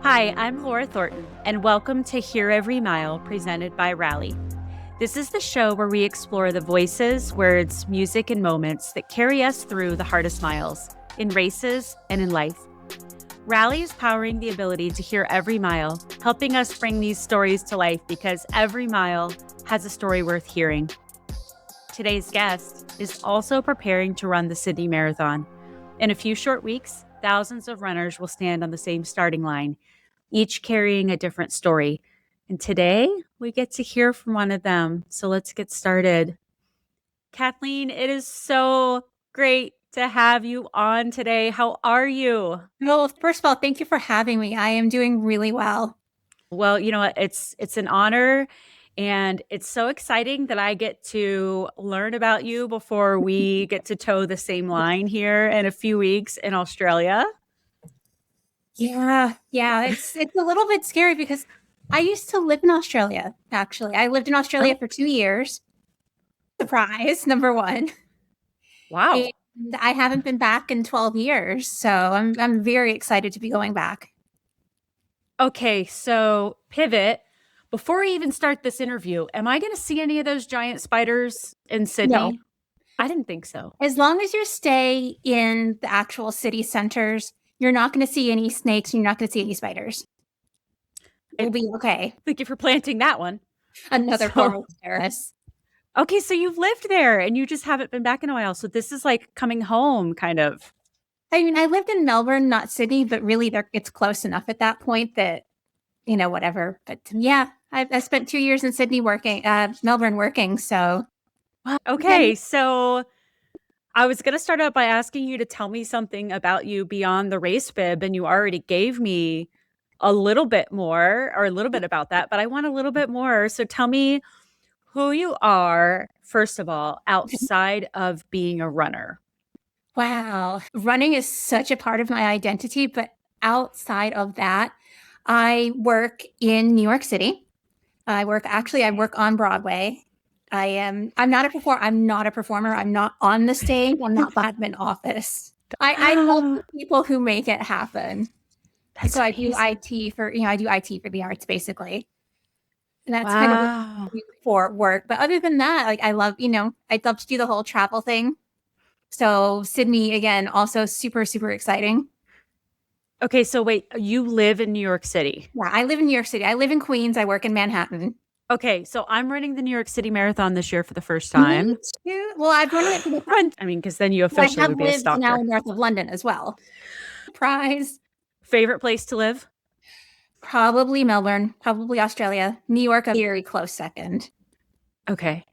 Hi, I'm Laura Thornton, and welcome to Hear Every Mile, presented by Rally. This is the show where we explore the voices, words, music, and moments that carry us through the hardest miles, in races and in life. Rally is powering the ability to hear every mile, helping us bring these stories to life because every mile has a story worth hearing. Today's guest is also preparing to run the Sydney Marathon. In a few short weeks, thousands of runners will stand on the same starting line, each carrying a different story. And today we get to hear from one of them. So let's get started. Kathleen, it is so great to have you on today. How are you? Well, first of all, thank you for having me. I am doing really well. Well, you know what? It's an honor, and it's so exciting that I get to learn about you before we get to toe the same line here in a few weeks in Australia. Yeah, it's a little bit scary because I used to live in Australia, actually. I lived in Australia for 2 years. Surprise, number one. Wow. And I haven't been back in 12 years, so I'm very excited to be going back. Okay, so pivot. Before we even start this interview, am I going to see any of those giant spiders in Sydney? No. I didn't think so. As long as you stay in the actual city centers, you're not going to see any snakes, and you're not going to see any spiders. It'll be okay. Thank you for planting that one. Another form of terrorist. Okay, so you've lived there and you just haven't been back in a while. So this is like coming home, kind of. I mean, I lived in Melbourne, not Sydney, but really it's close enough at that point that, whatever. But yeah, I spent 2 years in Sydney working, Melbourne working. So. Okay, so I was going to start out by asking you to tell me something about you beyond the race bib, and you already gave me a little bit more or a little bit about that, but I want a little bit more. So tell me who you are, first of all, outside of being a runner. Wow. Running is such a part of my identity, but outside of that, I work in New York City. I work on Broadway. I'm not a performer. I'm not on the stage. I'm not admin office. I love people who make it happen. That's so amazing. I do IT for the arts, basically. And that's kind of what I do for work. But other than that, like I'd love to do the whole travel thing. So Sydney, again, also super, super exciting. Okay, so wait, you live in New York City? Yeah, I live in New York City. I live in Queens. I work in Manhattan. Okay, so I'm running the New York City Marathon this year for the first time. Me too. Well, I've run it for the front. I mean, because then you officially would be a stalker. I have lived now north of London as well. Surprise. Favorite place to live? Probably Melbourne, probably Australia. New York, a very close second. Okay.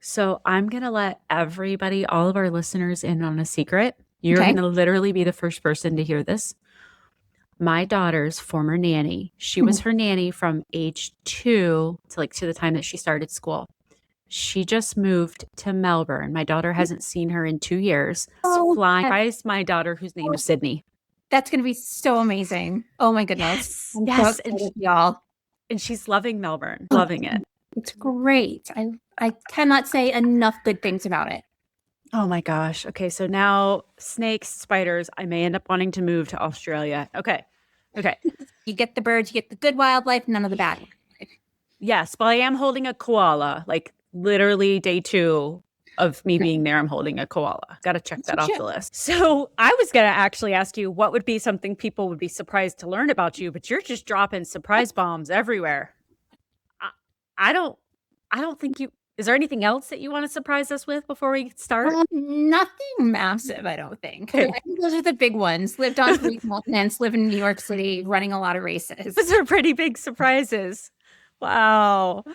So I'm going to let everybody, all of our listeners, in on a secret. You're going to literally be the first person to hear this. My daughter's former nanny, she was her nanny from age 2 to the time that she started school. She just moved to Melbourne. My daughter hasn't seen her in 2 years. Surprised my daughter, whose name is Sydney. That's going to be so amazing. Oh my goodness. Yes. So y'all. And she's loving Melbourne, loving it. It's great. I cannot say enough good things about it. Oh my gosh. Okay, so now snakes, spiders, I may end up wanting to move to Australia. Okay. You get the birds, you get the good wildlife, none of the bad. Yes, but I am holding a koala, like literally day 2 of me being there, I'm holding a koala. Got to check that off the list. So I was going to actually ask you what would be something people would be surprised to learn about you, but you're just dropping surprise bombs everywhere. I don't think you, is there anything else that you want to surprise us with before we start? Nothing massive, I don't think. I think those are the big ones. Lived on 3 continents, live in New York City, running a lot of races. Those are pretty big surprises. Wow.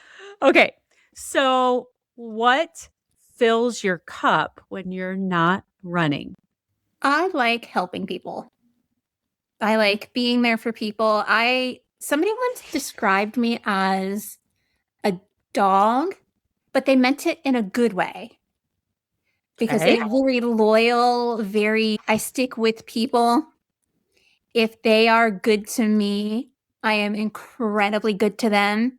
Okay. So what fills your cup when you're not running? I like helping people. I like being there for people. Somebody once described me as a dog, but they meant it in a good way. Because they're very loyal, I stick with people. If they are good to me, I am incredibly good to them.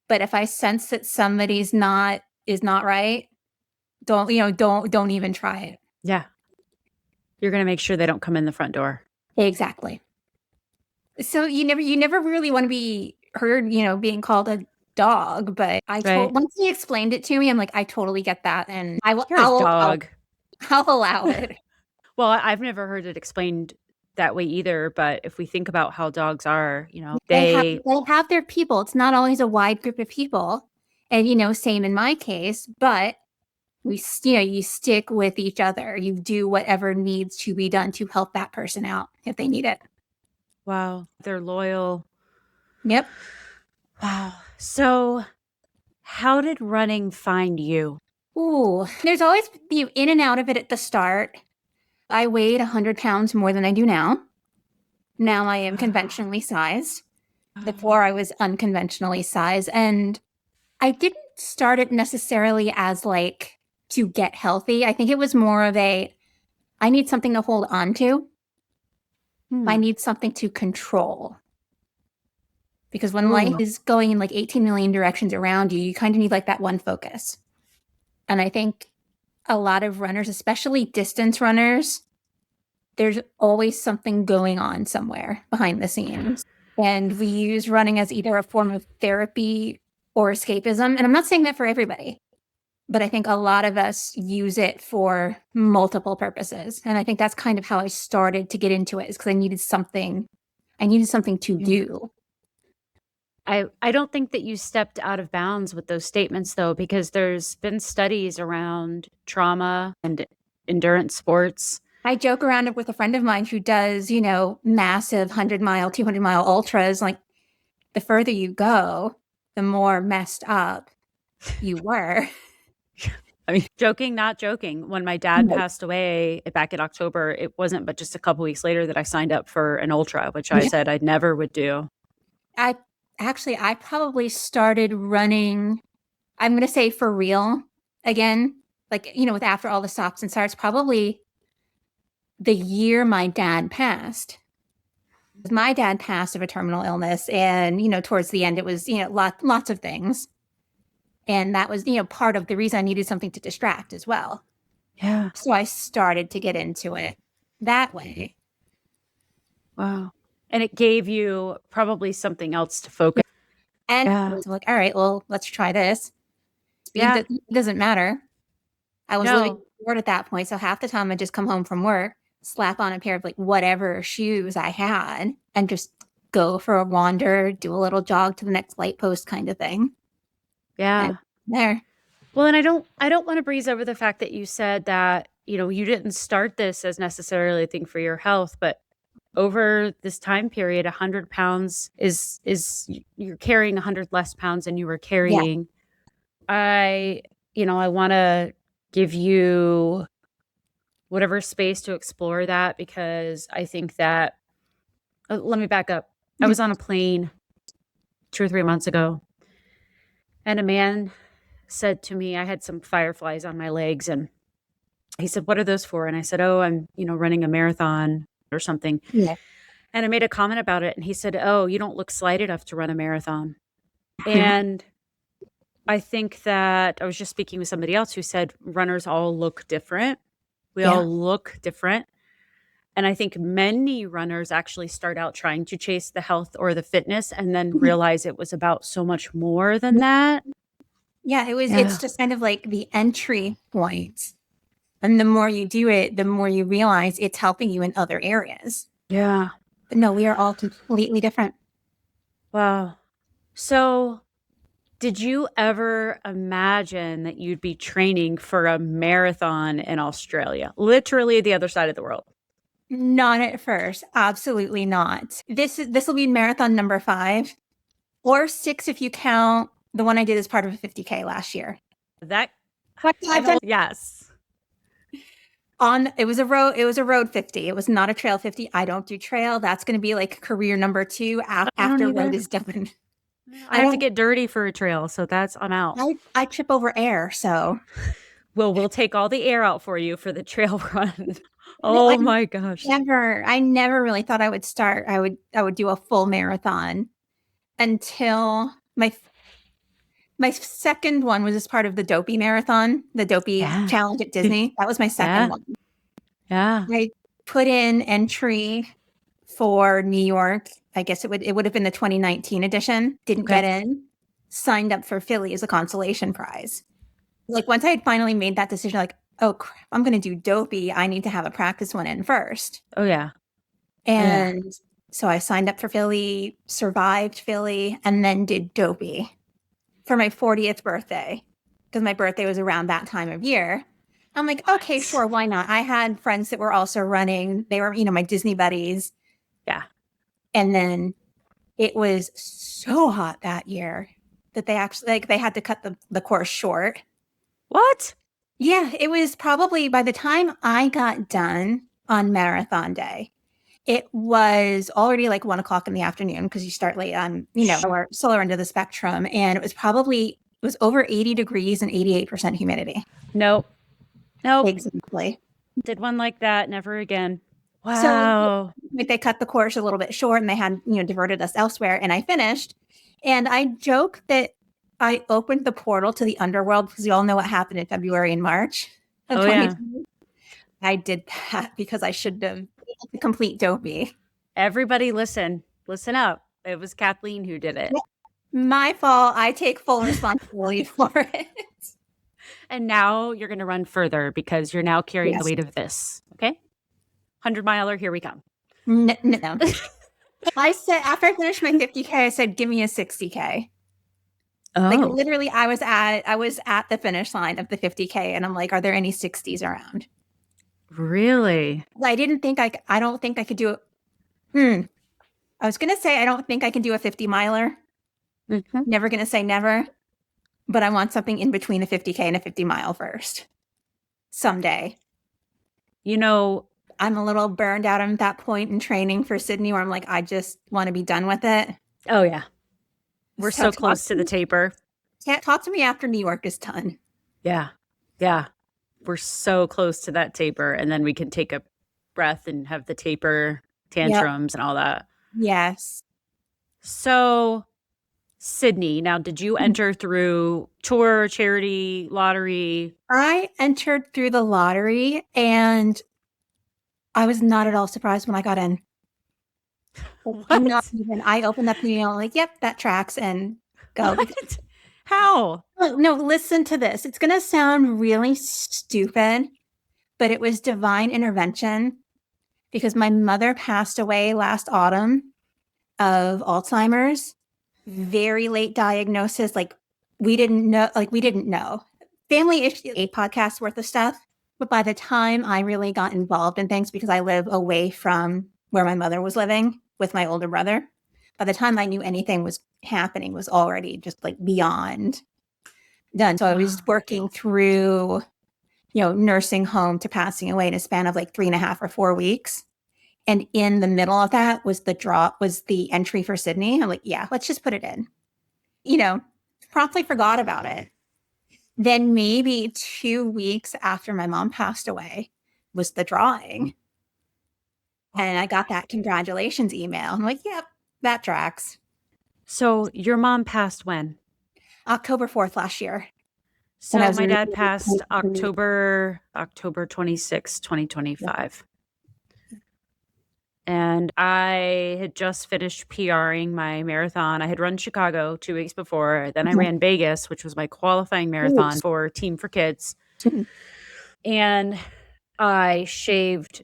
But if I sense that somebody's is not right, don't even try it. Yeah. You're going to make sure they don't come in the front door. Exactly. So you never really want to be heard, being called a dog, but Right. once he explained it to me, I'm like, I totally get that, and You're a dog. I'll allow it. Well, I've never heard it explained that way either, but if we think about how dogs are, They have their people. It's not always a wide group of people, and same in my case, but you stick with each other. You do whatever needs to be done to help that person out if they need it. wow, they're loyal. Yep. Wow. So, how did running find you? Ooh, there's always you in and out of it at the start. I weighed 100 pounds more than I do now. Now I am conventionally sized. Before I was unconventionally sized. And I didn't start it necessarily as like to get healthy. I think it was more of I need something to hold on to. I need something to control. Because when life is going in like 18 million directions around you, you kind of need like that one focus. And I think a lot of runners, especially distance runners, there's always something going on somewhere behind the scenes. And we use running as either a form of therapy or escapism. And I'm not saying that for everybody, but I think a lot of us use it for multiple purposes. And I think that's kind of how I started to get into it, is because I needed something to do. I don't think that you stepped out of bounds with those statements, though, because there's been studies around trauma and endurance sports. I joke around with a friend of mine who does, massive 100-mile, 200-mile ultras. Like, the further you go, the more messed up you were. I mean, joking, not joking. When my dad passed away back in October, it wasn't but just a couple weeks later that I signed up for an ultra, which I said I never would do. I probably started running, I'm going to say for real again, like, with after all the stops and starts, probably the year my dad passed. My dad passed of a terminal illness, and, towards the end, it was, lots of things. And that was, part of the reason I needed something to distract as well. Yeah. So I started to get into it that way. Wow. And it gave you probably something else to focus. And I was like, all right, well, let's try this. Speed doesn't matter. I was living bored at that point. So half the time I'd just come home from work, slap on a pair of like whatever shoes I had, and just go for a wander, do a little jog to the next light post kind of thing. Yeah. There. Well, and I don't want to breeze over the fact that you said that, you didn't start this as necessarily a thing for your health, but over this time period, 100 pounds is you're carrying 100 less pounds than you were carrying. Yeah. I want to give you whatever space to explore that, because I think that, let me back up. I was on a plane 2 or 3 months ago, and a man said to me, I had some fireflies on my legs, and he said, "What are those for?" And I said, "Oh, I'm, running a marathon or something." Yeah. And I made a comment about it, and he said, "Oh, you don't look slight enough to run a marathon." And I think that I was just speaking with somebody else who said runners all look different. We all look different. And I think many runners actually start out trying to chase the health or the fitness and then realize it was about so much more than that. Yeah, it's just kind of like the entry point. And the more you do it, the more you realize it's helping you in other areas. Yeah. But no, we are all completely different. Wow. So, did you ever imagine that you'd be training for a marathon in Australia? Literally the other side of the world. Not at first. Absolutely not. This will be marathon number 5 or 6 if you count the one I did as part of a 50K last year. Yes. It was a road 50. It was not a trail 50. I don't do trail. That's going to be like career number 2 after road is done. I have to get dirty for a trail, so I'm out. I trip over air, so. Well, we'll take all the air out for you for the trail run. Oh my gosh. I never really thought I would start. I would do a full marathon until my second one was as part of the Dopey Marathon, the Dopey Challenge at Disney. That was my second one. Yeah. I put in entry for New York I guess it would have been the 2019 edition. Didn't get in. Signed up for Philly as a consolation prize. Like once I had finally made that decision, like, oh crap, I'm going to do Dopey. I need to have a practice one in first. Oh yeah. And so I signed up for Philly, survived Philly, and then did Dopey for my 40th birthday because my birthday was around that time of year. I'm like, okay, sure, why not? I had friends that were also running. They were, my Disney buddies. Yeah. And then it was so hot that year that they actually, they had to cut the course short. What? Yeah, it was probably by the time I got done on marathon day, it was already like 1:00 in the afternoon because you start late on, solar end of the spectrum. And it was over 80 degrees and 88% humidity. Nope. Exactly. Did one like that. Never again. Wow. So they cut the course a little bit short and they had, diverted us elsewhere. And I finished. And I joke that I opened the portal to the underworld because you all know what happened in February and March of 2020. I did that because I should have complete Dopey. Everybody listen up. It was Kathleen who did it. My fault. I take full responsibility for it. And now you're going to run further because you're now carrying the weight of this. Okay. 100-miler, here we come. No. I said, after I finished my 50K, I said, give me a 60K. Oh. Like literally I was at the finish line of the 50K and I'm like, are there any 60s around? Really? I don't think I could do it. I was going to say, I don't think I can do a 50-miler. Mm-hmm. Never going to say never, but I want something in between a 50K and a 50-mile first someday. I'm a little burned out at that point in training for Sydney where I'm like, I just want to be done with it. Oh yeah. We're so close to the taper. Talk to me after New York is done. Yeah. Yeah. We're so close to that taper. And then we can take a breath and have the taper tantrums and all that. Yes. So Sydney, now did you enter through tour, charity, lottery? I entered through the lottery and I was not at all surprised when I got in. What? Not even. I opened up the email like, yep, that tracks and go. What? How? No, listen to this. It's going to sound really stupid, but it was divine intervention because my mother passed away last autumn of Alzheimer's. Very late diagnosis. We didn't know. Family issue, 8 podcasts worth of stuff. But by the time I really got involved in things, because I live away from where my mother was living with my older brother, by the time I knew anything was happening was already just beyond done. So I was working through, nursing home to passing away in a span of 3.5 or 4 weeks. And in the middle of that was the entry for Sydney. I'm like, yeah, let's just put it in. Promptly forgot about it. Then maybe 2 weeks after my mom passed away was the drawing. And I got that congratulations email. I'm like, yep, that tracks. So your mom passed when? October 4th last year. So my dad passed October 26, 2025. And I had just finished PRing my marathon. I had run Chicago 2 weeks before. Then I ran Vegas, which was my qualifying marathon for Team for Kids. And I shaved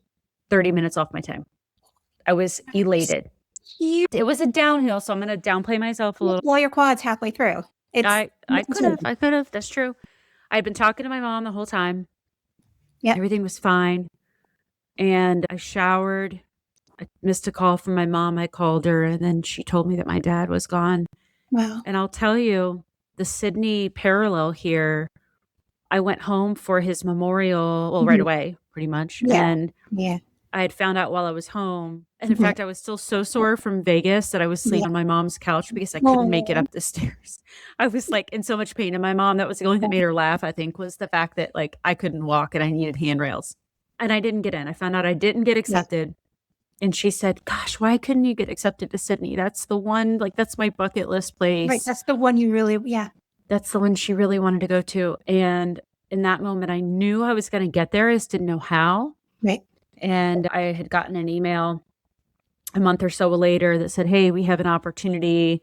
30 minutes off my time. I was elated. It was a downhill, so I'm going to downplay myself a little. Blow your quads halfway through. I could have. That's true. I'd been talking to my mom the whole time. Yeah. Everything was fine. And I showered. I missed a call from my mom. I called her and then she told me that my dad was gone. Wow. And I'll tell you, the Sydney parallel here, I went home for his memorial, right away, pretty much. Yeah. And I had found out while I was home. And in fact, I was still so sore from Vegas that I was sleeping on my mom's couch because I couldn't make it up the stairs. I was in so much pain. And my mom, that was the only thing that made her laugh, I think, was the fact that I couldn't walk and I needed handrails. And I didn't get in. I found out I didn't get accepted. Yeah. And she said, gosh, why couldn't you get accepted to Sydney? That's the one, that's my bucket list place. Right. That's the one you really, That's the one she really wanted to go to. And in that moment, I knew I was going to get there. I just didn't know how. Right. And I had gotten an email a month or so later that said, hey, we have an opportunity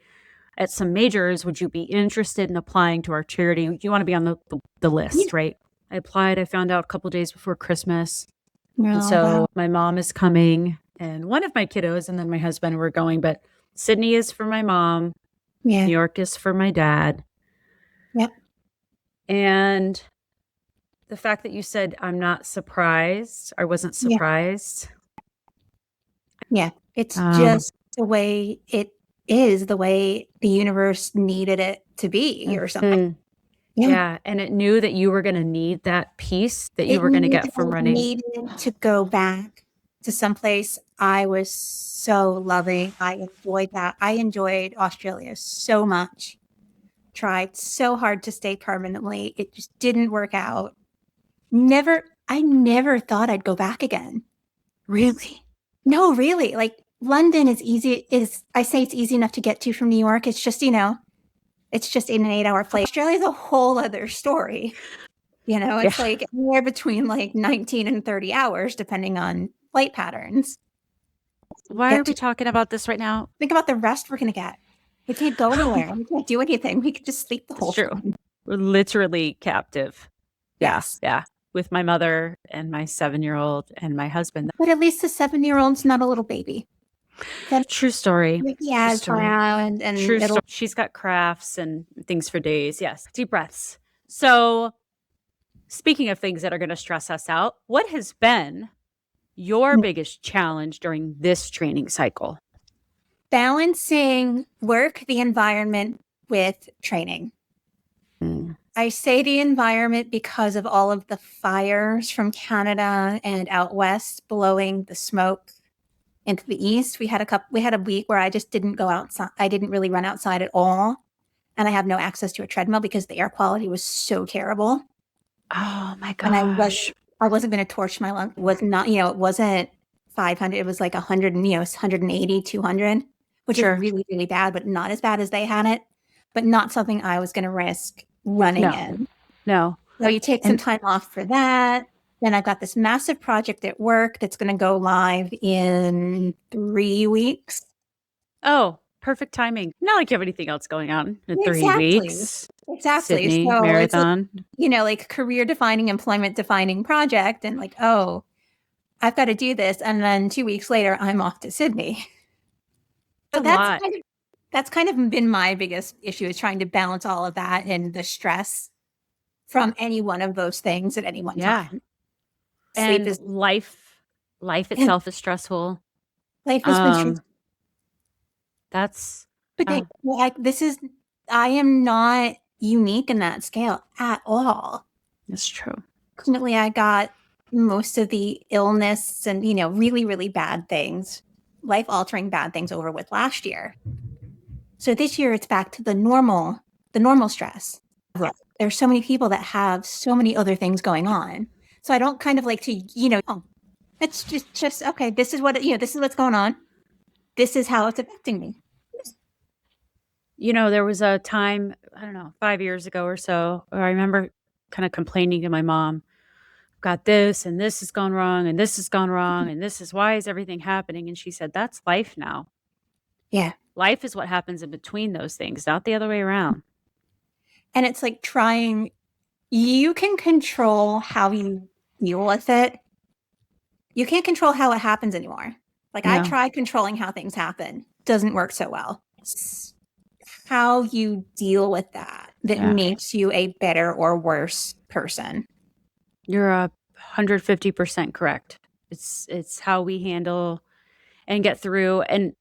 at some majors. Would you be interested in applying to our charity? You want to be on the list, right? I applied. I found out a couple days before Christmas. And so my mom is coming and one of my kiddos and then my husband were going, but Sydney is for my mom. Yeah. New York is for my dad. Yep. And the fact that you said, I'm not surprised, I wasn't surprised. Yeah. It's just the way it is, the way the universe needed it to be or something. Yeah. And it knew that you were going to need that piece that you were going to get from running. It needed to go back to someplace I was so loving. I enjoyed that. I enjoyed Australia so much. Tried so hard to stay permanently. It just didn't work out. I never thought I'd go back again. Really? No, really. Like London I say it's easy enough to get to from New York. It's just, it's just in an 8-hour flight. Australia's a whole other story. It's like anywhere between like 19 and 30 hours, depending on flight patterns. Why are we talking about this right now? Think about the rest we're going to get. We can't go anywhere. We can't do anything. We could just sleep the whole time. We're literally captive. Yes. Yeah. With my mother and my 7-year-old and my husband. But at least the 7-year-old's not a little baby. True story. Yeah, and she's got crafts and things for days. Yes. Deep breaths. So speaking of things that are going to stress us out, what has been your biggest challenge during this training cycle? Balancing work, the environment with training. I say the environment because of all of the fires from Canada and out west blowing the smoke into the east. We had a week where I just didn't go outside. I didn't really run outside at all. And I have no access to a treadmill because the air quality was so terrible. Oh my gosh. And I wasn't going to torch my lung. It was not, it wasn't 500. It was like 100, 180, 200, which is really, really bad, but not as bad as they had it, but not something I was going to risk running in. No. So you take some time off for that. Then I've got this massive project at work that's going to go live in 3 weeks. Oh, perfect timing. Not like you have anything else going on in 3 weeks. Exactly. Sydney so marathon. It's like career defining, employment defining project. And like, oh, I've got to do this. And then 2 weeks later, I'm off to Sydney. So that's kind of been my biggest issue, is trying to balance all of that and the stress from any one of those things at any one time. And life itself is stressful. Life has been stressful. That's I am not unique in that scale at all. That's true. Fortunately, I got most of the illness and, really, really bad things, life-altering bad things over with last year. So this year it's back to the normal stress. Right. There's so many people that have so many other things going on. So I don't kind of like to, it's just okay, this is this is what's going on. This is how it's affecting me. There was a time, I don't know, 5 years ago or so, where I remember kind of complaining to my mom, got this and this has gone wrong and this has gone wrong and why is everything happening? And she said, that's life now. Yeah. Life is what happens in between those things, not the other way around. And it's like you can control how you deal with it. You can't control how it happens anymore. Like I tried controlling how things happen. Doesn't work so well. It's how you deal with that makes you a better or worse person. You're 150% correct. It's how we handle and get through. And,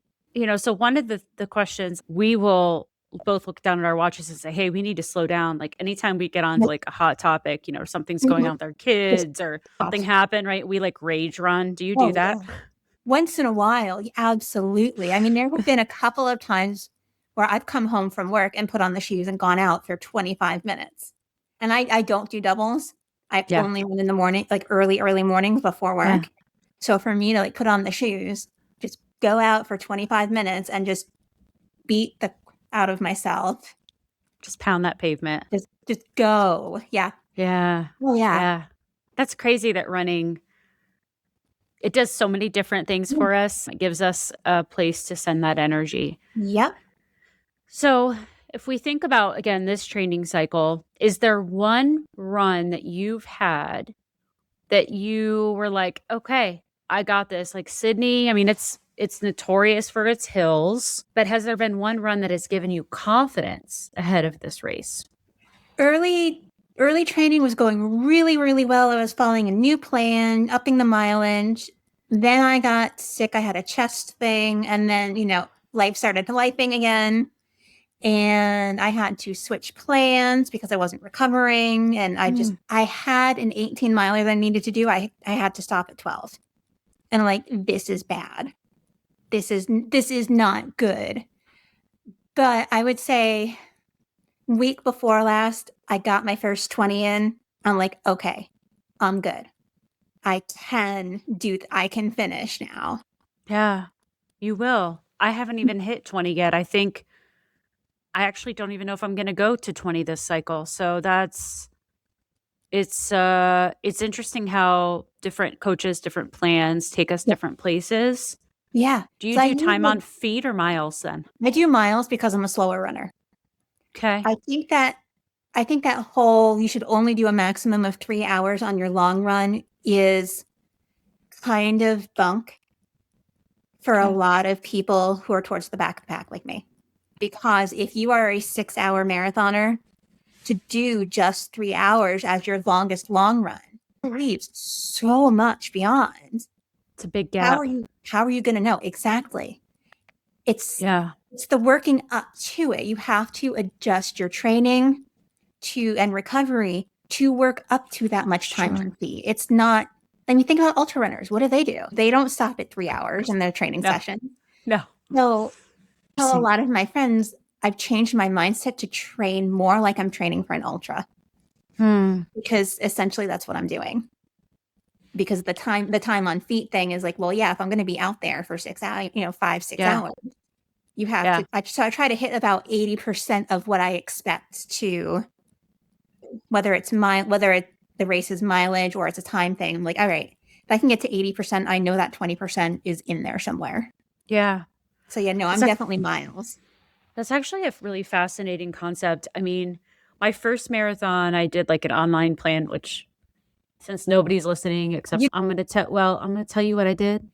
so one of the questions, we will both look down at our watches and say, hey, we need to slow down. Like anytime we get on to like a hot topic, something's going on with our kids or something happened, right? We like rage run. Do you do that? Yeah. Once in a while, absolutely. I mean, there have been a couple of times where I've come home from work and put on the shoes and gone out for 25 minutes. And I don't do doubles. I only run in the morning, like early mornings before work. Yeah. So for me to like put on the shoes, just go out for 25 minutes and just beat the out of myself. Just pound that pavement. Just go. Yeah. Yeah. Oh, yeah. Yeah. That's crazy that running It does so many different things for us. It gives us a place to send that energy. Yep. So if we think about, again, this training cycle, is there one run that you've had that you were like, okay, I got this? Like Sydney, I mean, it's notorious for its hills, but has there been one run that has given you confidence ahead of this race? Early training was going really, really well. I was following a new plan, upping the mileage. Then I got sick. I had a chest thing. And then, life started to lifing again. And I had to switch plans because I wasn't recovering. And I had an 18 miler that I needed to do. I had to stop at 12. And I'm like, this is bad. This is not good. But I would say week before last, I got my first 20 in. I'm like, okay, I'm good. I can finish now. Yeah, you will. I haven't even hit 20 yet. I think I actually don't even know if I'm going to go to 20 this cycle. So it's interesting how different coaches, different plans take us different places. Yeah. Do you do time on feet or miles then? I do miles because I'm a slower runner. Okay. I think that whole you should only do a maximum of 3 hours on your long run is kind of bunk for a lot of people who are towards the back of the pack like me. Because if you are a 6-hour marathoner, to do just 3 hours as your longest long run leaves so much beyond. It's a big gap. How are you going to know? Exactly. It's the working up to it. You have to adjust your training and recovery to work up to that much time on feet. It's not, I mean, think about ultra runners. What do? They don't stop at 3 hours in their training session. No. So a lot of my friends, I've changed my mindset to train more like I'm training for an ultra. Because essentially that's what I'm doing. Because the time on feet thing is like, well, yeah, if I'm going to be out there for 6 hours, 5-6 hours, you have to. So I try to hit about 80% of what I expect to, whether the race is mileage or it's a time thing. I'm like, all right, if I can get to 80%, I know that 20% is in there somewhere. Yeah. So I'm definitely miles. That's actually a really fascinating concept. I mean, my first marathon, I did like an online plan, which since nobody's listening, except I'm going to tell you what I did.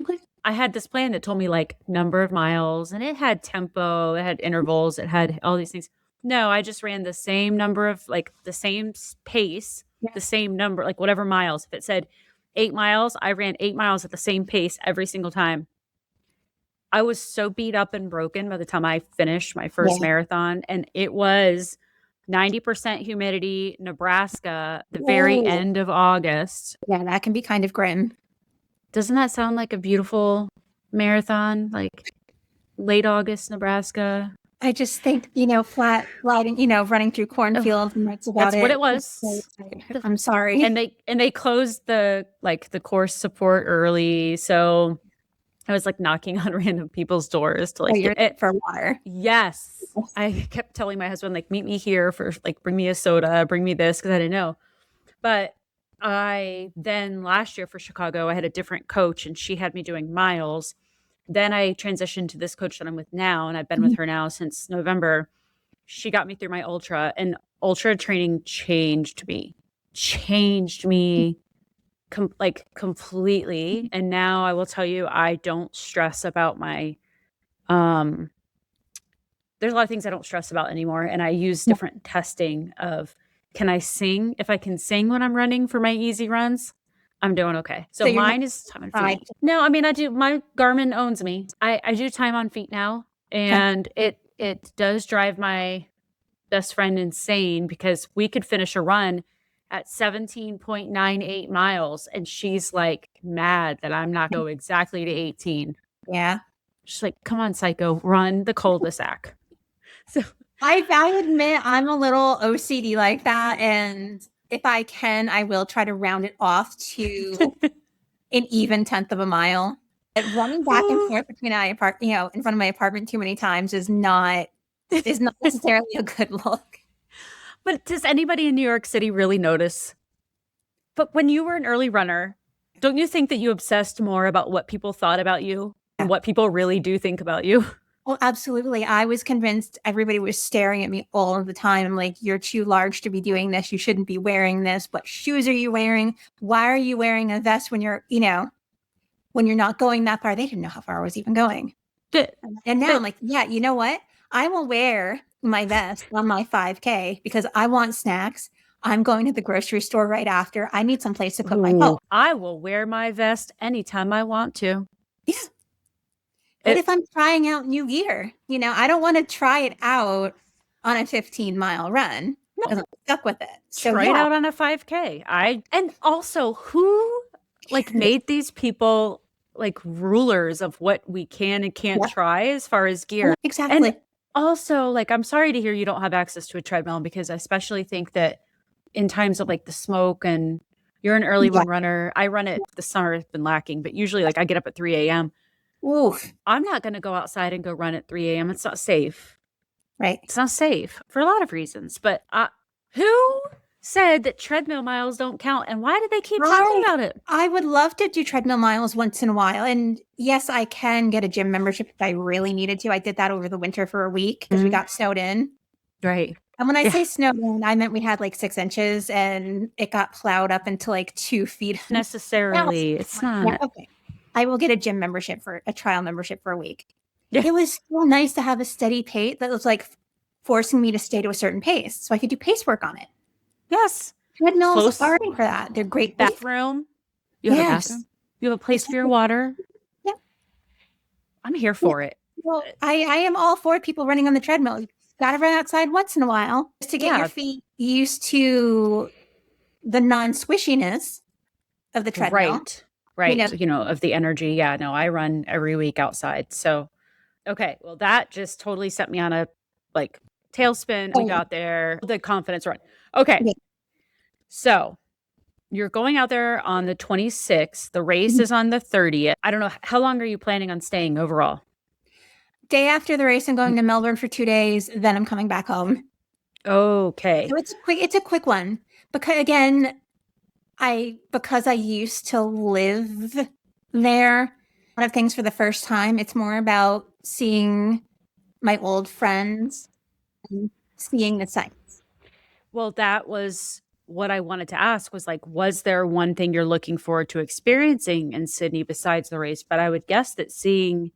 Okay. I had this plan that told me like number of miles and it had tempo, it had intervals, it had all these things. No, I just ran the same number of like the same pace, the same number, like whatever miles. If it said 8 miles, I ran 8 miles at the same pace every single time. I was so beat up and broken by the time I finished my first marathon, and it was 90% humidity, Nebraska, the very end of August. Yeah, that can be kind of grim. Doesn't that sound like a beautiful marathon? Like late August, Nebraska? I just think, flat lighting, running through cornfields and that's about it. That's what it was. I'm sorry. And they closed the course support early, so I was like knocking on random people's doors to like get it for water. Yes. I kept telling my husband, like, meet me here for like, bring me a soda, bring me this, because I didn't know. But then last year for Chicago, I had a different coach and she had me doing miles. Then I transitioned to this coach that I'm with now, and I've been with her now since November. She got me through my ultra, and ultra training changed me completely. And now I will tell you, I don't stress about my, there's a lot of things I don't stress about anymore. And I use different testing of, can I sing? If I can sing when I'm running for my easy runs, I'm doing okay. So mine is time on feet. No, I mean, my Garmin owns me. I do time on feet now. And it does drive my best friend insane because we could finish a run at 17.98 miles. And she's like mad that I'm not go exactly to 18. Yeah. She's like, come on, psycho, run the cul-de-sac. So I admit I'm a little OCD like that. And if I can, I will try to round it off to an even 1/10 of a mile. And running back and forth between in front of my apartment too many times is not necessarily a good look. But does anybody in New York City really notice? But when you were an early runner, Don't you think that you obsessed more about what people thought about you and what people really do think about you? Oh, absolutely. I was convinced everybody was staring at me all of the time. I'm like, you're too large to be doing this. You shouldn't be wearing this. What shoes are you wearing? Why are you wearing a vest when you're, when you're not going that far? They didn't know how far I was even going. And now I'm like, yeah, you know what? I will wear my vest on my 5K because I want snacks. I'm going to the grocery store right after. I need some place to put my phone. I will wear my vest anytime I want to. Yeah. But if I'm trying out new gear, I don't want to try it out on a 15-mile run. No. I'm stuck with it. So try it out on a 5K. And also, who made these people rulers of what we can and can't try as far as gear? Exactly. And also, I'm sorry to hear you don't have access to a treadmill, because I especially think that in times of the smoke, and you're an early runner. I run it. The summer has been lacking, but usually I get up at 3 a.m. Oof. I'm not going to go outside and go run at 3 a.m. It's not safe. Right. It's not safe for a lot of reasons. But who said that treadmill miles don't count? And why do they keep talking about it? I would love to do treadmill miles once in a while. And yes, I can get a gym membership if I really needed to. I did that over the winter for a week because we got snowed in. Right. And when I say snowed in, I meant we had 6 inches and it got plowed up into 2 feet. Necessarily. It's not. Yeah, okay. I will get a gym membership a trial membership for a week. Yeah. It was so nice to have a steady pace that was forcing me to stay to a certain pace so I could do pace work on it. Yes. Treadmills are for that. They're great. Bathroom. You have a bathroom. You have a place for your water. Yeah. I'm here for it. Well, I am all for people running on the treadmill. You got to run outside once in a while just to get your feet used to the non-squishiness of the treadmill. Right. Of the energy. Yeah, no, I run every week outside. So, okay. Well, that just totally sent me on a tailspin. We got there. The confidence run. Okay. Yeah. So you're going out there on the 26th. The race is on the 30th. I don't know. How long are you planning on staying overall? Day after the race, I'm going to Melbourne for 2 days. Then I'm coming back home. Okay. So it's a quick one. Because again, because I used to live there, a lot of things for the first time. It's more about seeing my old friends and seeing the sights. Well, that was what I wanted to ask, was there one thing you're looking forward to experiencing in Sydney besides the race? But I would guess that seeing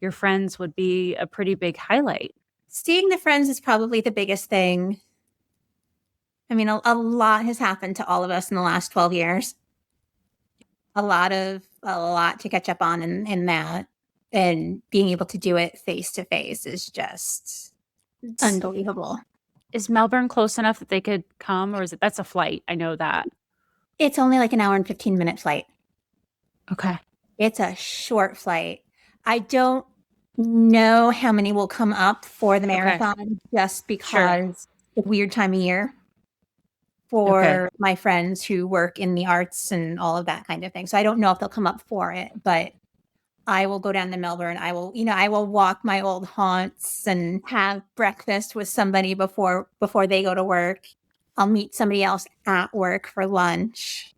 your friends would be a pretty big highlight. Seeing the friends is probably the biggest thing. I mean, a lot has happened to all of us in the last 12 years. A lot to catch up on in that. And being able to do it face to face is just unbelievable. Is Melbourne close enough that they could come, or that's a flight? I know that. It's only an hour and 15-minute flight. Okay. It's a short flight. I don't know how many will come up for the marathon just because the weird time of year for my friends who work in the arts and all of that kind of thing. So I don't know if they'll come up for it, but I will go down to Melbourne. I will walk my old haunts and have breakfast with somebody before they go to work. I'll meet somebody else at work for lunch,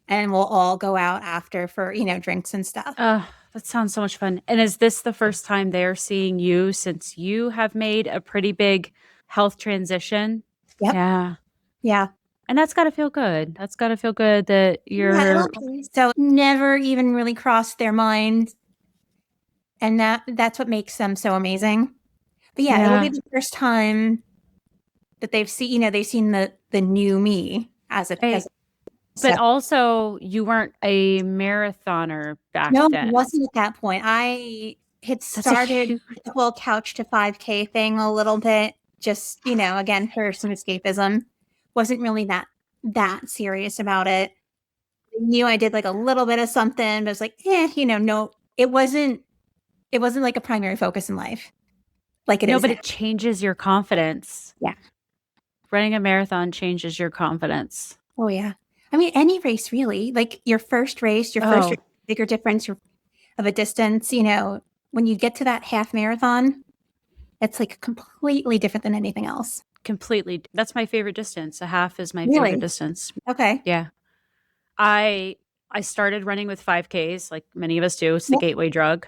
and we'll all go out after for, drinks and stuff. That sounds so much fun. And is this the first time they're seeing you since you have made a pretty big health transition? Yep. Yeah. And that's got to feel good. That's got to feel good that you're... So never even really crossed their mind. And that's what makes them so amazing. But it will be the first time that they've seen, they've seen the new me as a... But also, you weren't a marathoner back then. No, it wasn't at that point. I had started the whole couch to 5K thing a little bit, just, again, for some escapism. Wasn't really that serious about it. I knew I did a little bit of something, but it's no, it wasn't a primary focus in life. It is. No, but it changes your confidence. Yeah. Running a marathon changes your confidence. Oh, yeah. I mean, any race, really. Your first race, bigger difference of a distance, when you get to that half marathon, it's completely different than anything else. Completely. That's my favorite distance. A half is my favorite distance. Okay. Yeah. I I started running with 5Ks, like many of us do. It's the gateway drug.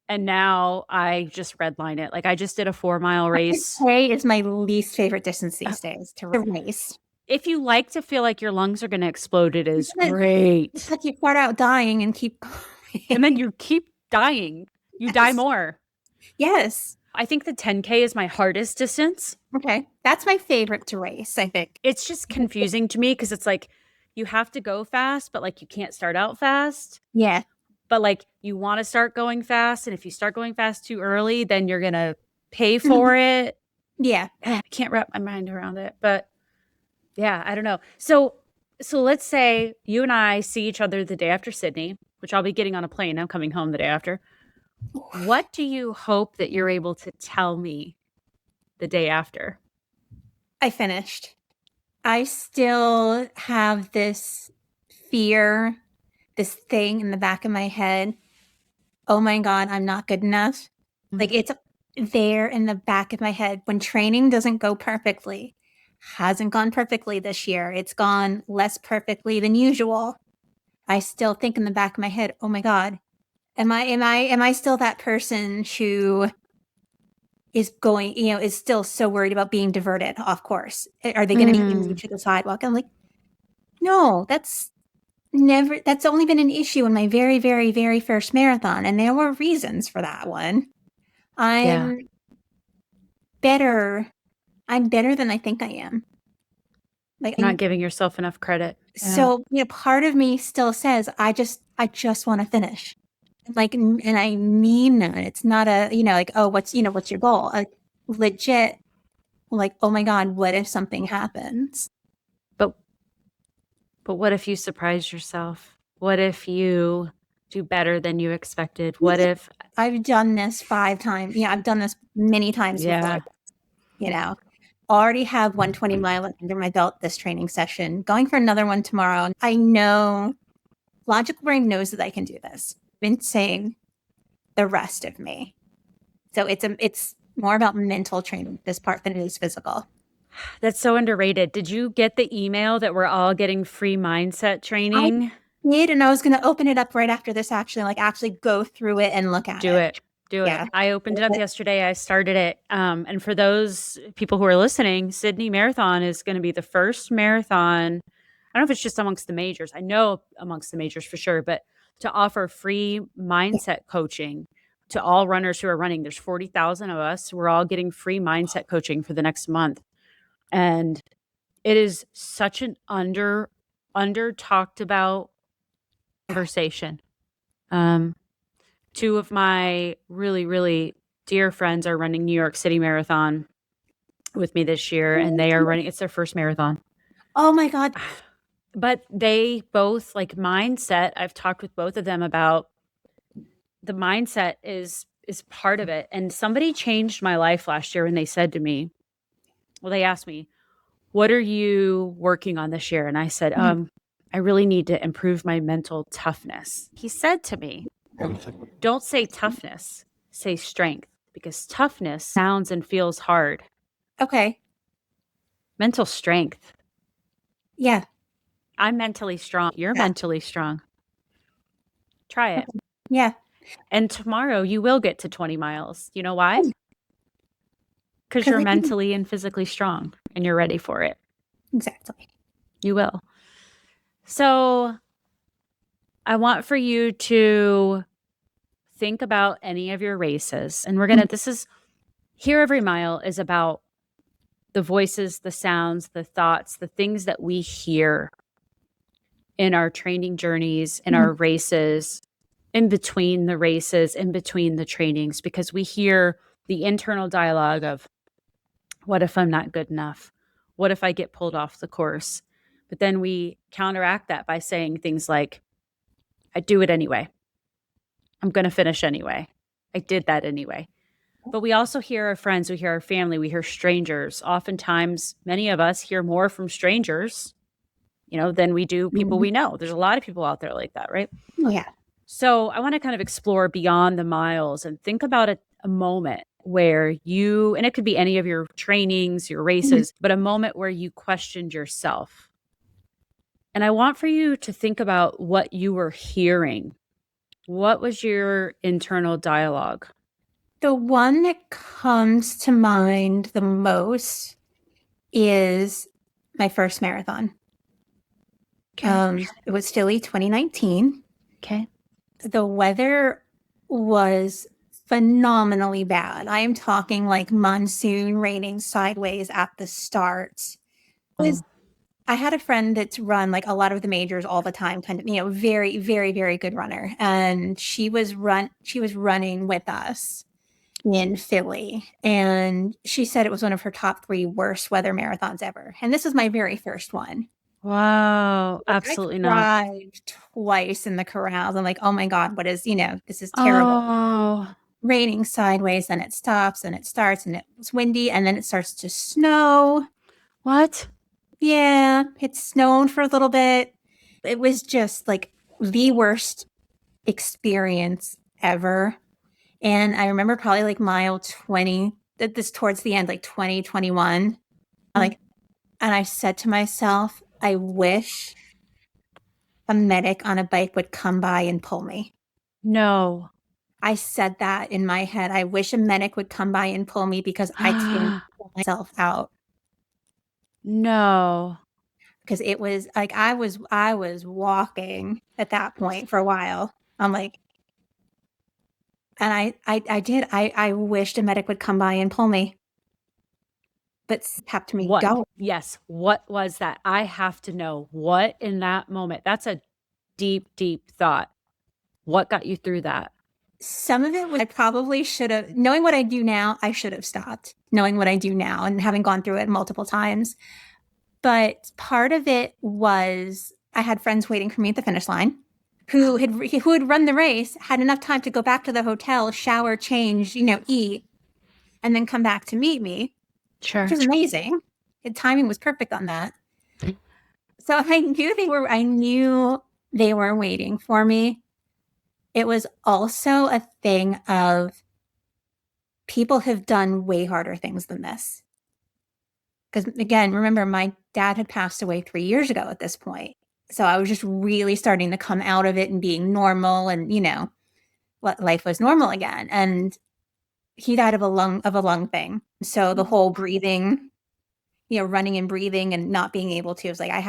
And now I just redline it. Like I just did a 4-mile race. 5K is my least favorite distance these days to race. If you like to feel like your lungs are going to explode, it is great. It's like you start out dying and keep going. And then you keep dying. You die more. Yes. I think the 10K is my hardest distance. Okay. That's my favorite to race, I think. It's just confusing to me because it's like you have to go fast, but like you can't start out fast. Yeah. But like you want to start going fast. And if you start going fast too early, then you're going to pay for it. Yeah. I can't wrap my mind around it. But yeah, I don't know. So let's say you and I see each other the day after Sydney, which I'll be getting on a plane. I'm coming home the day after. What do you hope that you're able to tell me the day after? I finished. I still have this fear, this thing in the back of my head. Oh my God, I'm not good enough. Like it's there in the back of my head when training doesn't go perfectly. Hasn't gone perfectly this year. It's gone less perfectly than usual. I still think in the back of my head, oh my God, am I still that person who is going, is still so worried about being diverted off course? Are they going to be moved to the sidewalk? I'm like, no, that's only been an issue in my very, very, very first marathon. And there were reasons for that one. I'm better than I think I am. Like not giving yourself enough credit. So, part of me still says, I just want to finish. Like, and I mean that. It's not a, like, oh, what's your goal? Legit, like, oh my God, what if something happens? But what if you surprise yourself? What if you do better than you expected? What if I've done this 5 times? Yeah, I've done this many times before. Already have 120 mile under my belt this training session. Going for another one tomorrow. I know, logical brain knows that I can do this. I've been saying the rest of me. So it's more about mental training, this part, than it is physical. That's so underrated. Did you get the email that we're all getting free mindset training? I did, and I was going to open it up right after this, actually go through it and look at it. Do it. I opened it up yesterday. I started it. And for those people who are listening, Sydney Marathon is going to be the first marathon. I don't know if it's just amongst the majors. I know amongst the majors for sure, but to offer free mindset coaching to all runners who are running. There's 40,000 of us. We're all getting free mindset coaching for the next month. And it is such an under talked about conversation. 2 of my really, really dear friends are running New York City Marathon with me this year, and they are running, it's their first marathon. Oh my God. But they both like mindset. I've talked with both of them about the mindset is part of it. And somebody changed my life last year when they said to me, they asked me, what are you working on this year? And I said, I really need to improve my mental toughness. He said to me, don't say toughness, say strength, because toughness sounds and feels hard. Okay. Mental strength. Yeah. I'm mentally strong. You're mentally strong. Try it. Yeah. And tomorrow you will get to 20 miles. You know why? Because you're mentally and physically strong and you're ready for it. Exactly. You will. So I want for you to think about any of your races. And we're going to, Here Every Mile is about the voices, the sounds, the thoughts, the things that we hear in our training journeys, in our races, in between the races, in between the trainings, because we hear the internal dialogue of, what if I'm not good enough? What if I get pulled off the course? But then we counteract that by saying things like, I do it anyway. I'm going to finish anyway. I did that anyway. But we also hear our friends, we hear our family, we hear strangers. Oftentimes, many of us hear more from strangers, than we do people we know. There's a lot of people out there like that, right? Oh, yeah. So I want to kind of explore beyond the miles and think about a moment where you, and it could be any of your trainings, your races, but a moment where you questioned yourself. And I want for you to think about what you were hearing. What was your internal dialogue? The one that comes to mind the most is my first marathon. It was Philly 2019. Okay. The weather was phenomenally bad. I am talking like monsoon raining sideways at the start. I had a friend that's run like a lot of the majors all the time, kind of, very, very, very good runner. And she was running with us in Philly. And she said it was one of her top 3 worst weather marathons ever. And this was my very first one. Wow. Absolutely I not. cried twice in the corrals. I'm like, oh my God, this is terrible. Oh, Raining sideways, then it stops and it starts and it's windy and then it starts to snow. what? Yeah, it snowed for a little bit. It was just like the worst experience ever. And I remember probably like mile 20, this towards the end, like 2021. And I said to myself, I wish a medic on a bike would come by and pull me. No. I said that in my head. I wish a medic would come by and pull me because I can't pull myself out. No. Because it was like I was walking at that point for a while. I'm like, and I did. I wished a medic would come by and pull me, but kept me going. Yes. What was that? I have to know what in that moment. That's a deep, deep thought. What got you through that? Some of it was I probably should have, knowing what I do now, I should have stopped, knowing what I do now and having gone through it multiple times. But part of it was I had friends waiting for me at the finish line who had run the race, had enough time to go back to the hotel, shower, change, eat, and then come back to meet me. Sure. Which was amazing. The timing was perfect on that. So I knew they were waiting for me. It was also a thing of people have done way harder things than this. Because again, remember, my dad had passed away 3 years ago at this point. So I was just really starting to come out of it and being normal and, what life was normal again. And he died of a lung thing. So the whole breathing, running and breathing and not being able to, was like, I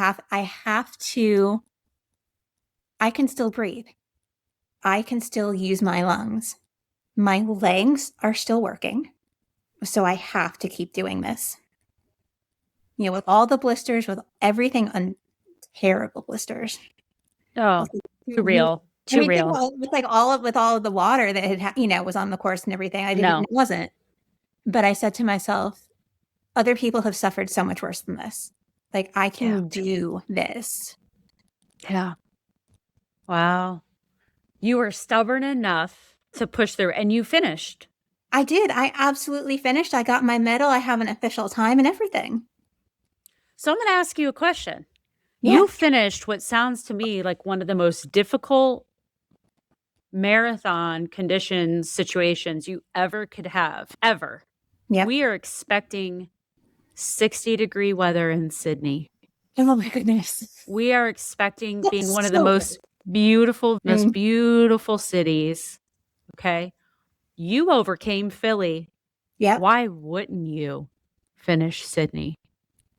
can still breathe. I can still use my lungs. My legs are still working. So I have to keep doing this. With all the blisters, with everything, terrible blisters. Oh, too real. Too real. With all of the water that had, was on the course and everything. It wasn't. But I said to myself, other people have suffered so much worse than this. Like, I can do this. Yeah. Wow. You were stubborn enough to push through and you finished. I did. I absolutely finished. I got my medal. I have an official time and everything. So I'm going to ask you a question. Yeah. You finished what sounds to me like one of the most difficult marathon conditions, situations you ever could have, ever. Yeah. We are expecting 60-degree weather in Sydney. Oh my goodness. We are expecting being one of the most beautiful cities. Okay. You overcame Philly. Yeah. Why wouldn't you finish Sydney?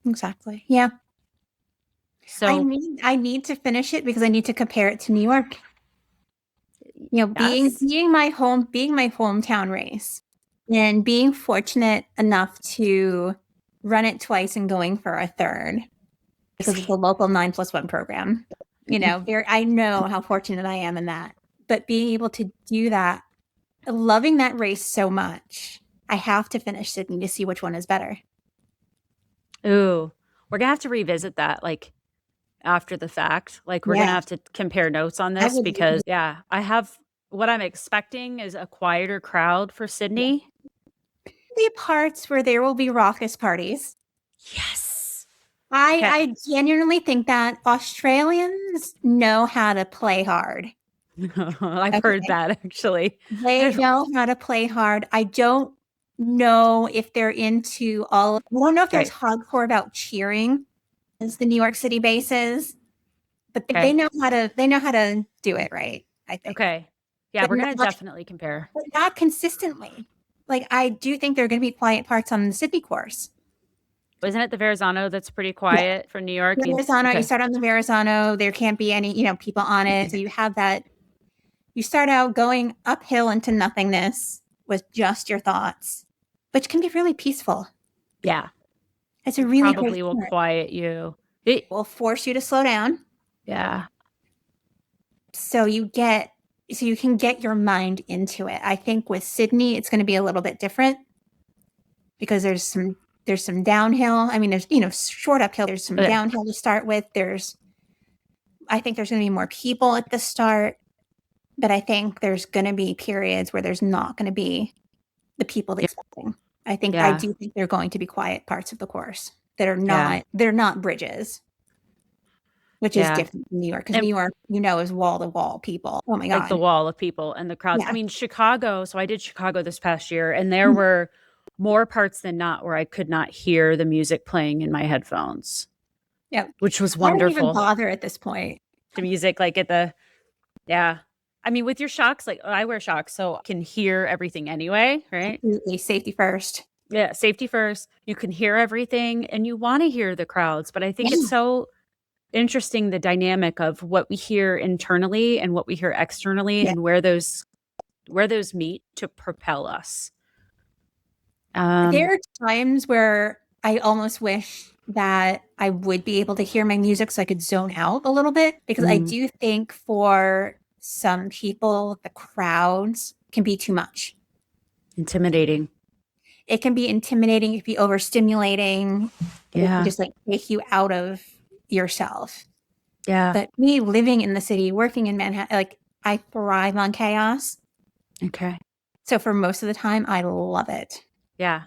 Exactly. Yeah. So I need to finish it because I need to compare it to New York. Being my hometown race and being fortunate enough to run it twice and going for a third because it's a local 9+1 program. I know how fortunate I am in that. But being able to do that, loving that race so much, I have to finish Sydney to see which one is better. Ooh, we're gonna have to revisit that after the fact. We're gonna have to compare notes on this because I have what I'm expecting is a quieter crowd for Sydney. The parts where there will be raucous parties. Yes. I genuinely think that Australians know how to play hard. I've heard that actually. They know how to play hard. I don't know if they're into I don't know if there's hardcore about cheering as the New York City bases. but Okay. they know how to do it right, I think. Okay. Yeah, But we're going to definitely compare. but not consistently. Like, I do think there are going to be quiet parts on the Sydney course. Isn't it the Verrazano that's pretty Yeah. quiet for New York? Verrazano, Okay. you start on the Verrazano, there can't be any, people on it. So you have that, you start out going uphill into nothingness with just your thoughts, which can be really peaceful. Yeah. It's a really great Probably will sport. quiet you. It will force you to slow down. Yeah. So you can get your mind into it. I think with Sydney, it's going to be a little bit different because there's some downhill. I mean, there's, short uphill. There's some downhill to start with. I think there's going to be more people at the start, but I think there's going to be periods where there's not going to be the people expecting. I do think there are going to be quiet parts of the course that are not, they're not bridges, which is different from New York, because New York, is wall to wall people. Oh my God. Like the wall of people and the crowds. Yeah. I mean, Chicago. So I did Chicago this past year, and there were more parts than not where I could not hear the music playing in my headphones. Yeah. Which was wonderful. I don't even bother at this point. The music, like I mean, with your shocks, like I wear shocks, so I can hear everything anyway, right? Absolutely. Safety first. Yeah, safety first. You can hear everything and you want to hear the crowds, but I think it's so interesting, the dynamic of what we hear internally and what we hear externally and where those meet to propel us. There are times where I almost wish that I would be able to hear my music so I could zone out a little bit, because I do think for some people, the crowds can be too much. Intimidating. It can be intimidating. It can be overstimulating. It can just like take you out of yourself. Yeah. But me living in the city, working in Manhattan, like, I thrive on chaos. Okay. So for most of the time, I love it. Yeah.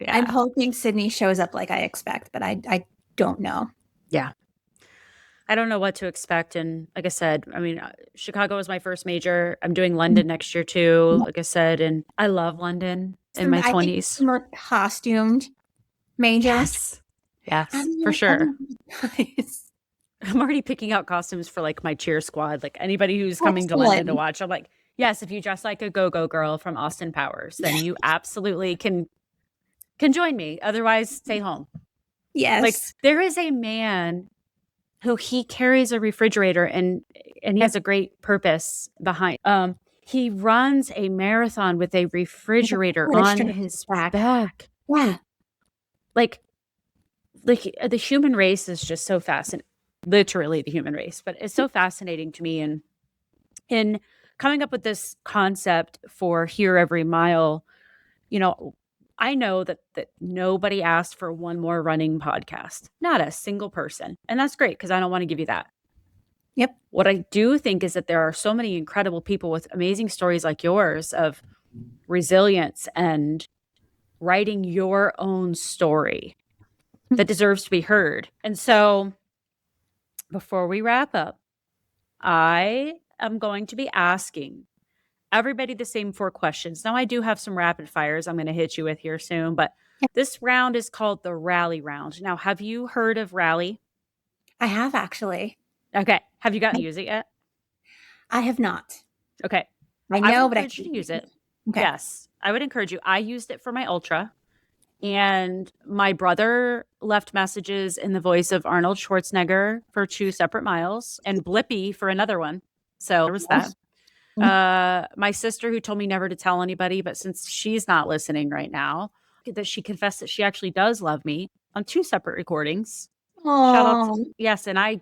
I'm hoping Sydney shows up like I expect, but I don't know. Yeah. I don't know what to expect. And like I said, I mean, Chicago was my first major. I'm doing London next year too, like I said. And I love London in my 20s. More costumed major. Yes. Yes, for sure. I'm already picking out costumes for like my cheer squad. Like anybody who's coming to London to watch, I'm like, yes, if you dress like a go-go girl from Austin Powers, then you absolutely can join me. Otherwise, stay home. Yes. Like, there is a man who he carries a refrigerator and he has a great purpose behind. He runs a marathon with a refrigerator on his back. Yeah. Like the human race is just so fascinating. Literally the human race, but it's so fascinating to me. And in coming up with this concept for Hear Every Mile, I know that nobody asked for one more running podcast, not a single person. And that's great, because I don't want to give you that. Yep. What I do think is that there are so many incredible people with amazing stories like yours of resilience and writing your own story that deserves to be heard. And so before we wrap up, I am going to be asking everybody the same 4 questions. Now, I do have some rapid fires I'm going to hit you with here soon, but this round is called the Rally Round. Now, have you heard of Rally? I have, actually. Okay. Have you gotten to use it yet? I have not. Okay. I know, but I should use it. Okay. Yes, I would encourage you. I used it for my ultra, and my brother left messages in the voice of Arnold Schwarzenegger for 2 separate miles and Blippi for another one. So there was that. My sister, who told me never to tell anybody, but since she's not listening right now, that she confessed that she actually does love me on 2 separate recordings. Aww. Shout out yes, and I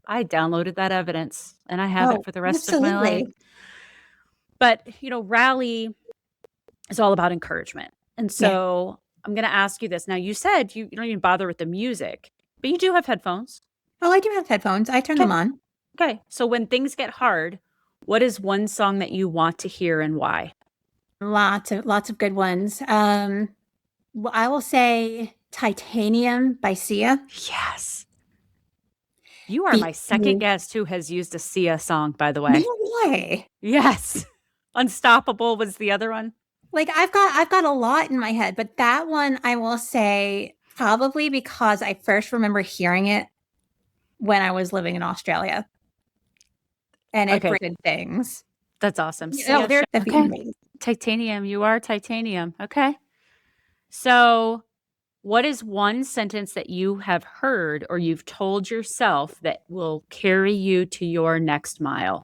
downloaded that evidence and I have it for the rest of my life. But Rally is all about encouragement. And so I'm going to ask you this. Now, you said you don't even bother with the music, but you do have headphones. Oh, I do have headphones. I turn them on. Okay. So when things get hard, what is one song that you want to hear and why? Lots of good ones. I will say Titanium by Sia. Yes. You are my second guest who has used a Sia song, by the way. No way. Yes. Unstoppable was the other one. Like, I've got a lot in my head, but that one, I will say, probably because I first remember hearing it when I was living in Australia. And it brings good things. That's awesome. Oh, they're amazing. Titanium. You are titanium. Okay. So what is one sentence that you have heard or you've told yourself that will carry you to your next mile?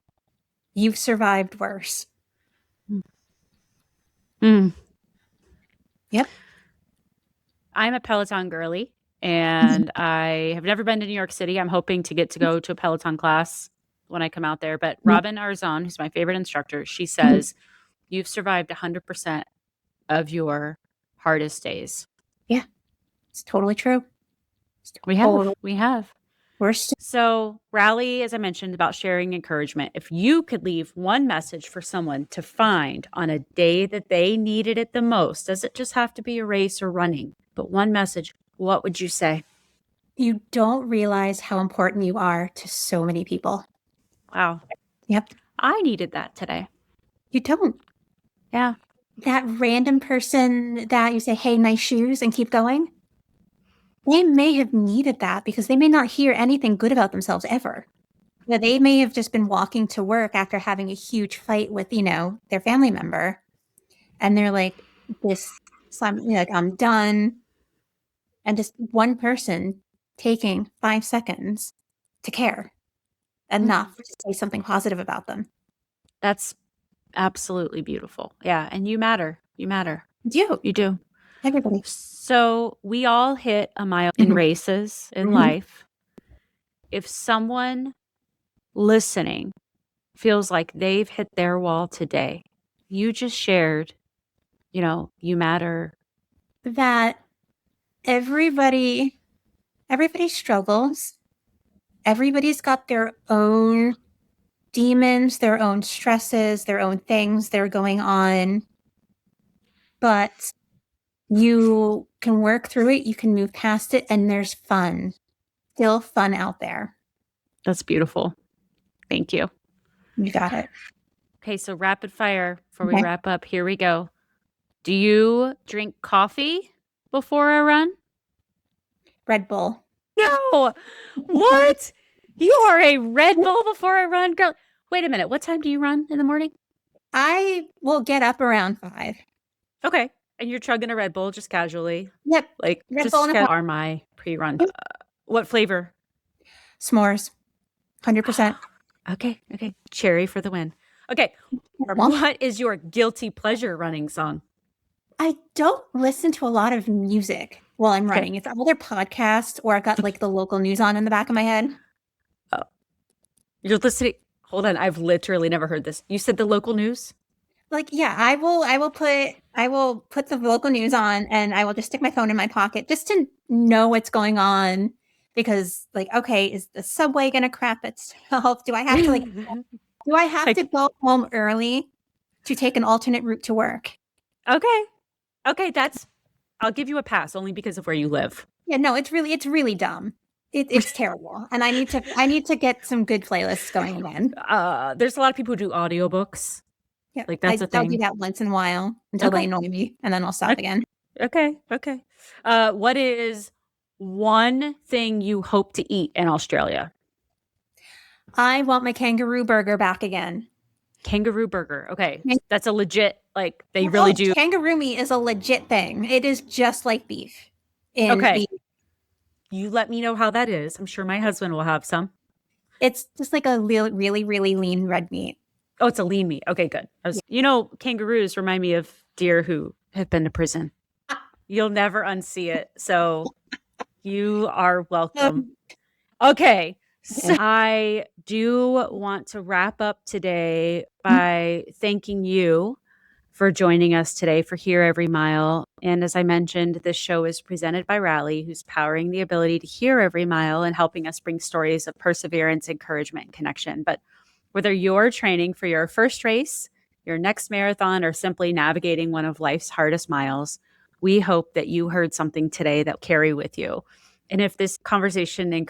You've survived worse. Mm. Yep. I'm a Peloton girly, and I have never been to New York City. I'm hoping to get to go to a Peloton class when I come out there. But Robin Arzon, who's my favorite instructor, she says, you've survived 100% of your hardest days. Yeah, it's totally true. We have. So Rally, as I mentioned, about sharing encouragement. If you could leave one message for someone to find on a day that they needed it the most, does it just have to be a race or running? But one message, what would you say? You don't realize how important you are to so many people. Wow. Yep. I needed that today. You don't. Yeah. That random person that you say, hey, nice shoes, and keep going. They may have needed that because they may not hear anything good about themselves ever. They may have just been walking to work after having a huge fight with, their family member. And they're like, I'm done. And just one person taking 5 seconds to care enough to say something positive about them. That's absolutely beautiful. Yeah. And you matter. You matter. You do. Everybody. So we all hit a mile in races in life. If someone listening feels like they've hit their wall today, you just shared, you matter. That everybody struggles. Everybody's got their own demons, their own stresses, their own things that are going on. But you can work through it. You can move past it. And there's fun. Still fun out there. That's beautiful. Thank you. You got it. Okay, so rapid fire before we wrap up. Here we go. Do you drink coffee before a run? Red Bull. No. What? You are a Red Bull before a run girl. Wait a minute. What time do you run in the morning? I will get up around 5. Okay. And you're chugging a Red Bull just casually? Yep. Like, Red just Bull are my pre-run. What flavor? S'mores. 100%. Okay. Cherry for the win. Okay. What is your guilty pleasure running song? I don't listen to a lot of music while I'm running. It's either podcasts or I've got like the local news on in the back of my head. Oh. You're listening. Hold on. I've literally never heard this. You said the local news? Like, yeah, I will put the local news on and I will just stick my phone in my pocket just to know what's going on. Because okay, is the subway going to crap itself? Do I have to go home early to take an alternate route to work? Okay, I'll give you a pass only because of where you live. Yeah, no, it's really dumb. It's terrible. And I need to get some good playlists going again. There's a lot of people who do audiobooks. Yeah, that's a thing. I'll do that once in a while until they annoy me and then I'll stop again. Okay. What is one thing you hope to eat in Australia? I want my kangaroo burger back again. Kangaroo burger. Okay. That's a legit, they really do. Kangaroo meat is a legit thing. It is just like beef. Okay. You let me know how that is. I'm sure my husband will have some. It's just like a really, really lean red meat. Oh, it's a lean meat. Okay, good. Kangaroos remind me of deer who have been to prison. You'll never unsee it. So you are welcome. Okay. So I do want to wrap up today by thanking you for joining us today for Hear Every Mile. And as I mentioned, this show is presented by Rally, who's powering the ability to hear every mile and helping us bring stories of perseverance, encouragement, and connection. But whether you're training for your first race, your next marathon, or simply navigating one of life's hardest miles, we hope that you heard something today that will carry with you. And if this conversation encourages